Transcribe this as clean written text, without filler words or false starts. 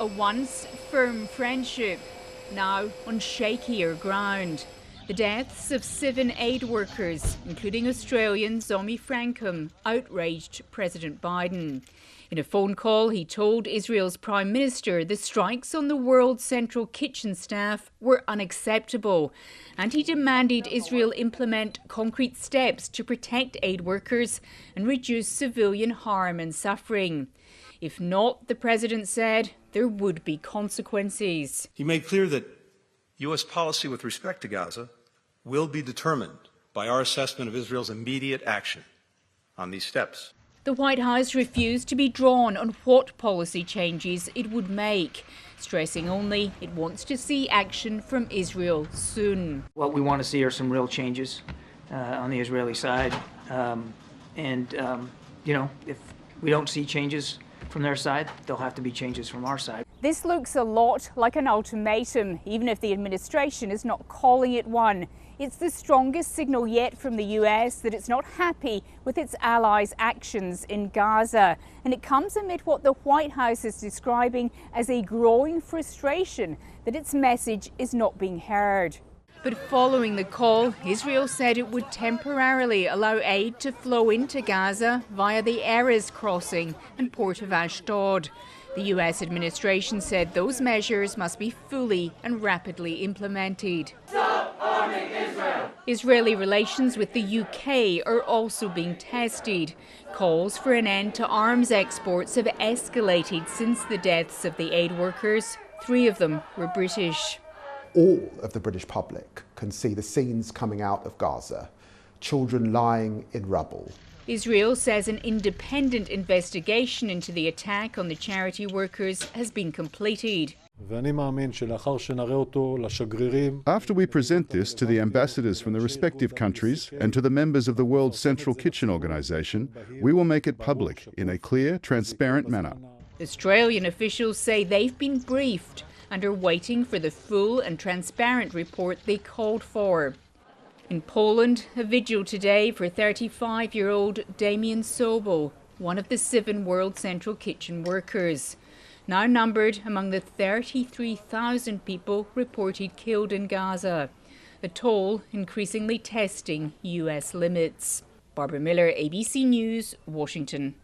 A once firm friendship, now on shakier ground. The deaths of 7 aid workers, including Australian Zomi Frankham, outraged President Biden. In a phone call, he told Israel's Prime Minister the strikes on the World Central Kitchen staff were unacceptable, and he demanded Israel implement concrete steps to protect aid workers and reduce civilian harm and suffering. If not, the president said, there would be consequences. He made clear that U.S. policy with respect to Gaza will be determined by our assessment of Israel's immediate action on these steps. The White House refused to be drawn on what policy changes it would make, stressing only it wants to see action from Israel soon. What we want to see are some real changes on the Israeli side. If we don't see changes from their side, there'll have to be changes from our side. This looks a lot like an ultimatum, even if the administration is not calling it one. It's the strongest signal yet from the US that it's not happy with its allies' actions in Gaza. And it comes amid what the White House is describing as a growing frustration that its message is not being heard. But following the call, Israel said it would temporarily allow aid to flow into Gaza via the Erez crossing and port of Ashdod. The US administration said those measures must be fully and rapidly implemented. Stop arming Israel! Israeli relations with the UK are also being tested. Calls for an end to arms exports have escalated since the deaths of the aid workers. 3 of them were British. All of the British public can see the scenes coming out of Gaza, children lying in rubble. Israel says an independent investigation into the attack on the charity workers has been completed. After we present this to the ambassadors from the respective countries and to the members of the World Central Kitchen Organization, we will make it public in a clear, transparent manner. Australian officials say they've been briefed and are waiting for the full and transparent report they called for. In Poland, a vigil today for 35-year-old Damian Sobel, one of the 7 World Central Kitchen workers, now numbered among the 33,000 people reported killed in Gaza, a toll increasingly testing US limits. Barbara Miller, ABC News, Washington.